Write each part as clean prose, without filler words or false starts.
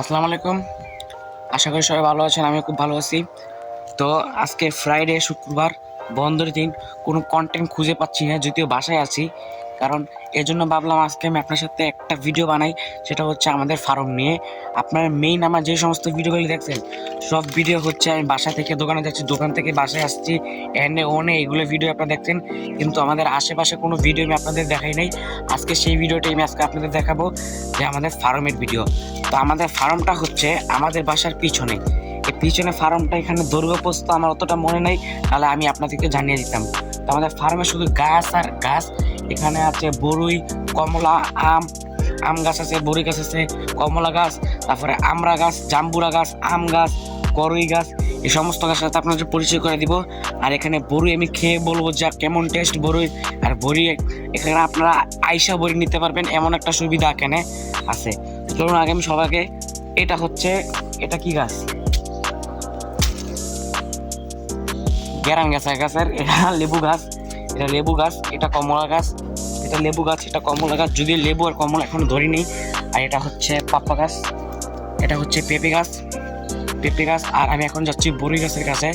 আসসালামু আলাইকুম। আশা করি সবাই ভালো আছেন, আমি খুব ভালো আছি। তো আজকে ফ্রাইডে, শুক্রবার, বন্ধের দিন, কোনো কন্টেন্ট খুঁজে পাচ্ছি না, যদিও বাসায় আছি। কারণ এজন্য ভাবলাম আজকে আমি আপনার সাথে একটা ভিডিও বানাই, সেটা হচ্ছে আমাদের ফার্ম নিয়ে। আপনার মেইন আমার যে সমস্ত ভিডিওগুলি দেখছেন সব ভিডিও হচ্ছে আমি বাসা থেকে দোকানে যাচ্ছি, দোকান থেকে বাসায় আসছি, এনে ওনে এগুলো ভিডিও আপনারা দেখছেন। কিন্তু আমাদের আশেপাশে কোনো ভিডিও আমি আপনাদের দেখাই নাই। আজকে সেই ভিডিওটাই আমি আজকে আপনাদের দেখাবো, যে আমাদের ফার্মের ভিডিও। তো আমাদের ফার্মটা হচ্ছে আমাদের বাসার পিছনে। এই পিছনে ফার্মটা, এখানে দৈর্ঘ্যপ্রস্থ আমার অতটা মনে নেই, তাহলে আমি আপনাদেরকে জানিয়ে দিতাম। তো আমাদের ফার্মে শুধু গাছ আর গাছ। এখানে আছে বরুই, কমলা, আম গাছ আছে, বরুই গাছ আছে, কমলা গাছ, তারপরে আমড়া গাছ, জাম্বুরা গাছ, আম গাছ, করই গাছ, এই সমস্ত গাছের সাথে আপনাদের পরিচয় করে দিব। আর এখানে বরুই আমি খেয়ে বলবো যে কেমন টেস্ট বরুই। আর বরুই এখানে আপনারা আইসা বরুই নিতে পারবেন, এমন একটা সুবিধা এখানে আছে। চলুন আগে আমি সবাইকে, এটা কি গাছ? গ্যারান গাছের এটা লেবু গাছ, এটা লেবু গাছ, এটা কমলা গাছ, এটা লেবু গাছ, এটা কমলা গাছ, যদি লেবু আর কমলা এখনো ধরিনি। আর এটা হচ্ছে পাপ্পা গাছ, এটা হচ্ছে পেঁপে গাছ। আর আমি এখন যাচ্ছি বরুই গাছের কাছে,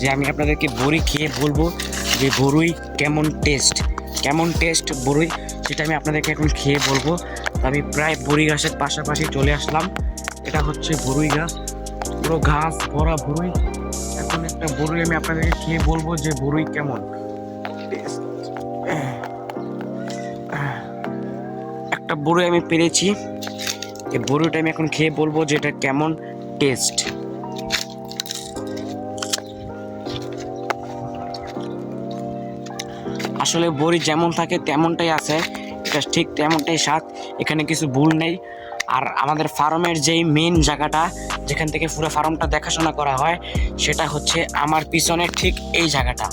যে আমি আপনাদেরকে বরুই খেয়ে বলবো যে বরুই কেমন টেস্ট বরুই, সেটা আমি আপনাদেরকে এখন খেয়ে বলবো। তো আমি প্রায় বরুই গাছের পাশাপাশি চলে আসলাম। এটা হচ্ছে বরুই গাছ, পুরো ঘাস ভরা বরুই। এখন একটা বরুই আমি আপনাদেরকে খেয়ে বলবো যে বরুই কেমন টেস্ট। একটা বরুই আমি পেরেছি, এই বরুইটা আমি এখন খেয়ে বলবো যে এটা কেমন টেস্ট। আসলে বড়ি যেমন থাকে তেমনটাই আছে, এটা ঠিক তেমনটাই স্বাদ, এখানে কিছু ভুল নেই। আর আমাদের ফার্মের যেই মেন জায়গাটা, যেখান থেকে পুরো ফার্মটা দেখাশোনা করা হয়, সেটা হচ্ছে আমার পিছনে ঠিক এই জায়গাটা।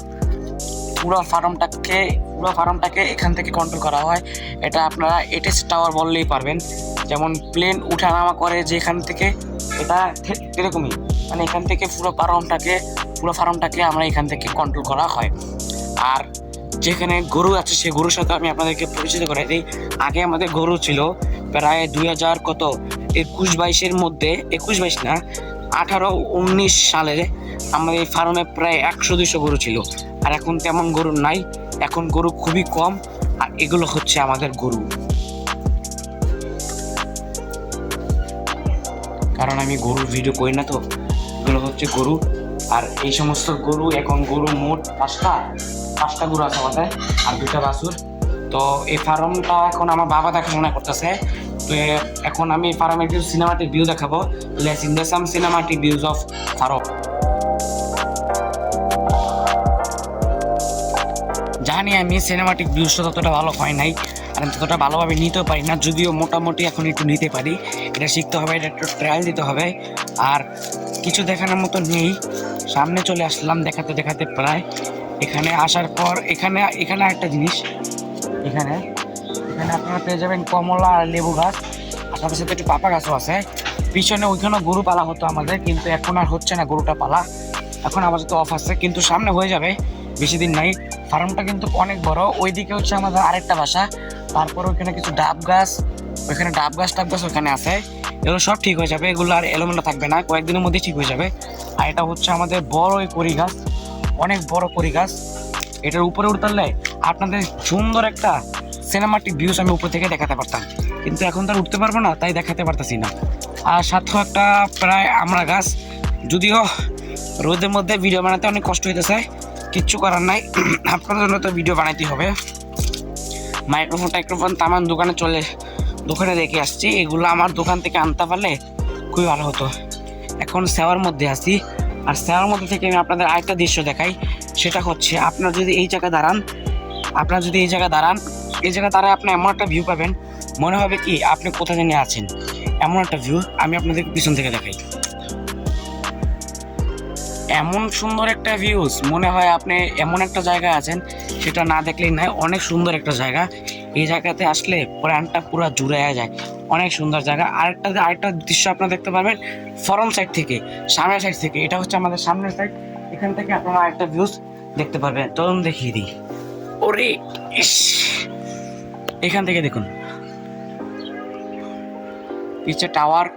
পুরো ফার্মটাকে এখান থেকে কন্ট্রোল করা হয়। এটা আপনারা এটিএস টাওয়ার বললেই পারবেন। যেমন প্লেন উঠানামা করে যেখান থেকে, এটা ঠিক এরকমই। মানে এখান থেকে পুরো ফার্মটাকে আমরা এখান থেকে কন্ট্রোল করা হয়। আর যেখানে গরু আছে সেই গরুর সাথে আমি আপনাদেরকে পরিচিত করাই দিই। আগে আমাদের গরু ছিল প্রায় 2021-22-এর মধ্যে, 21-22 না, 18-19 সালে আমাদের এই ফার্মে প্রায় 100-200 গরু ছিল। আর এখন তেমন গরু নাই, এখন গরু খুবই কম। আর এগুলো হচ্ছে আমাদের গরু, কারণ আমি গরুর ভিডিও করি না, তো এগুলো হচ্ছে গরু। আর এই সমস্ত গরু, এখন গরু মোট পাঁচটা গরু আছে আমাদের, আর 2টা বাছুর। তো এই ফার্মটা এখন আমার বাবা দেখাশোনা করতেছে। তো এখন আমি ফার্মের কিছু সিনেমাটিক ভিউ দেখাবো। Let's in the some cinematic views of farm. জানি আমি সিনেমাটিক ভিউজটা ততটা ভালো হয় নাই, আর ততটা ভালোভাবে নিতেও পারি না, যদিও মোটামুটি এখন একটু নিতে পারি। এটা শিখতে হবে, এটা একটু ট্রায়াল দিতে হবে। আর কিছু দেখানোর মতো নেই, সামনে চলে আসলাম দেখাতে প্রায়। এখানে আসার পর এখানে একটা জিনিস, এখানে আপনারা পেয়ে যাবেন কমলা আর লেবু গাছ, আর সাথে সাথে একটু পাপা গাছও আছে। পিছনে ওইখানেও গরু পালা হতো আমাদের, কিন্তু এখন আর হচ্ছে না গরুটা পালা, এখন আপাতত অফ আছে, কিন্তু সামনে হয়ে যাবে, বেশি দিন নাই। ফার্মটা কিন্তু অনেক বড়। ওইদিকে হচ্ছে আমাদের আরেকটা বাসা, তারপর ওইখানে কিছু ডাব গাছ টাব গাছ ওখানে আছে। এগুলো সব ঠিক হয়ে যাবে, এগুলো আর এলোমেলো থাকবে না, কয়েকদিনের মধ্যে ঠিক হয়ে যাবে। আর এটা হচ্ছে আমাদের বড় এই কড়ি গাছ, অনেক বড় কড়ি গাছ। এটার উপরে উঠতে আপনাদের সুন্দর একটা সিনেমাটিক ভিউজ আমি উপর থেকে দেখাতে পারতাম, কিন্তু এখন তো আর উঠতে পারবো না, তাই দেখাতে পারতাছি না। আর সাথেও একটা প্রায় আমড়া গাছ, যদিও রোদের মধ্যে ভিডিও বানাতে অনেক কষ্ট হইতেছে, কিচ্ছু করার নাই, আপনাদের জন্য তো ভিডিও বানাইতেই হবে। মাইক্রোফোন তামান দোকানে রেখে আসছি, এগুলো আমার দোকান থেকে আনতে পারলে খুবই ভালো হতো। এখন সেওয়ার মধ্যে আছি, আর সেওয়ার মধ্যে থেকে আমি আপনাদের আরেকটা দৃশ্য দেখাই। সেটা হচ্ছে আপনারা যদি এই জায়গায় দাঁড়ান, এই জায়গায় দাঁড়ায় আপনি এমন একটা ভিউ পাবেন, মনে হবে কি আপনি কোথায় জানি আছেন, এমন একটা ভিউ। আমি আপনাদের পিছন থেকে দেখাই, এমন সুন্দর একটা ভিউজ, মনে হয় আপনি এমন একটা জায়গায় আছেন, সেটা না দেখলেই নয়। অনেক সুন্দর একটা জায়গা, এই জায়গাতে আসলে প্রাণটা পুরো জুড়ে যায়, অনেক সুন্দর জায়গা। আরেকটা দৃশ্য আপনারা দেখতে পারবেন ফরম সাইড থেকে, সামনের সাইড থেকে। এটা হচ্ছে আমাদের সামনের সাইড, এখান থেকে আপনারা আরেকটা ভিউজ দেখতে পারবেন। তখন দেখিয়ে দিই, ওরে ইস, এখান থেকে দেখুন পিছে টাওয়ার,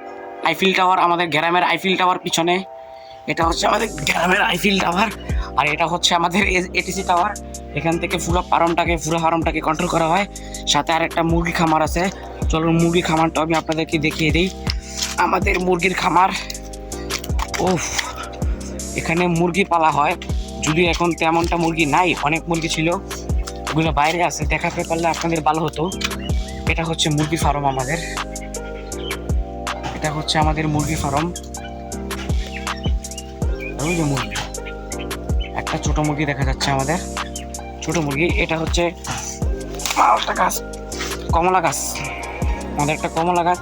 আইফিল টাওয়ার, আমাদের গ্রামের আইফিল টাওয়ার পিছনে। এটা হচ্ছে আমাদের গ্রামের আইফিল টাওয়ার, আর এটা হচ্ছে আমাদের এটিসি টাওয়ার। এখান থেকে পুরো ফার্মটাকে কন্ট্রোল করা হয়। সাথে আর একটা মুরগি খামার আছে। চলুন মুরগি খামারটা আমি আপনাদেরকে দেখিয়ে দিই। আমাদের মুরগির খামার, ওফ, এখানে মুরগি পালা হয়, যদিও এখন তেমনটা মুরগি নাই, অনেক মুরগি ছিল, ওগুলো বাইরে আছে, দেখাতে পারলে আপনাদের ভালো হতো। এটা হচ্ছে মুরগি ফার্ম আমাদের, এটা হচ্ছে আমাদের মুরগি ফার্ম। ওই যে মুরগি, একটা ছোট মুরগি দেখা যাচ্ছে আমাদের, ছোট মুরগি। এটা হচ্ছে একটা গাছ, কমলা গাছ, আমাদের একটা কমলা গাছ,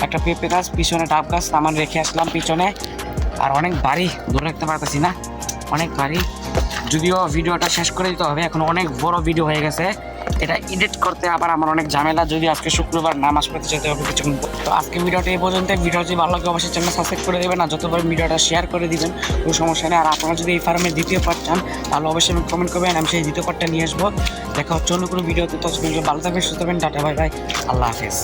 একটা পেঁপে গাছ, পিছনে ডাব গাছ আমার রেখে আসলাম পিছনে। আর অনেক বাড়ি, ধরে রাখতে পারতেছি না, অনেক বাড়ি। যদিও ভিডিওটা শেষ করে দিতে হবে, এখন অনেক বড় ভিডিও হয়ে গেছে, এটা এডিট করতে আবার আমার অনেক ঝামেলা। যদি আজকে শুক্রবার নামাজ পড়তে যেতে হবে কিছুক্ষণ। তো আজকে ভিডিওটা এই পর্যন্ত। ভিডিও যদি ভালো লাগে অবশ্যই চ্যানেল সাবস্ক্রাইব করে দেবেন, আর যতবার ভিডিওটা শেয়ার করে দিবেন, কোনো সমস্যা নেই। আর আপনারা যদি এই ফার্মের দ্বিতীয় পার্ট চান তাহলে অবশ্যই আমি কমেন্ট করবেন, আমি সেই দ্বিতীয় পার্টটা নিয়ে আসবো। দেখা হচ্ছে অন্য কোনো ভিডিওতে। তো ভালো থাকবেন, সুস্থ থাকবেন, টাটা, বাই বাই, আল্লাহ হাফেজ।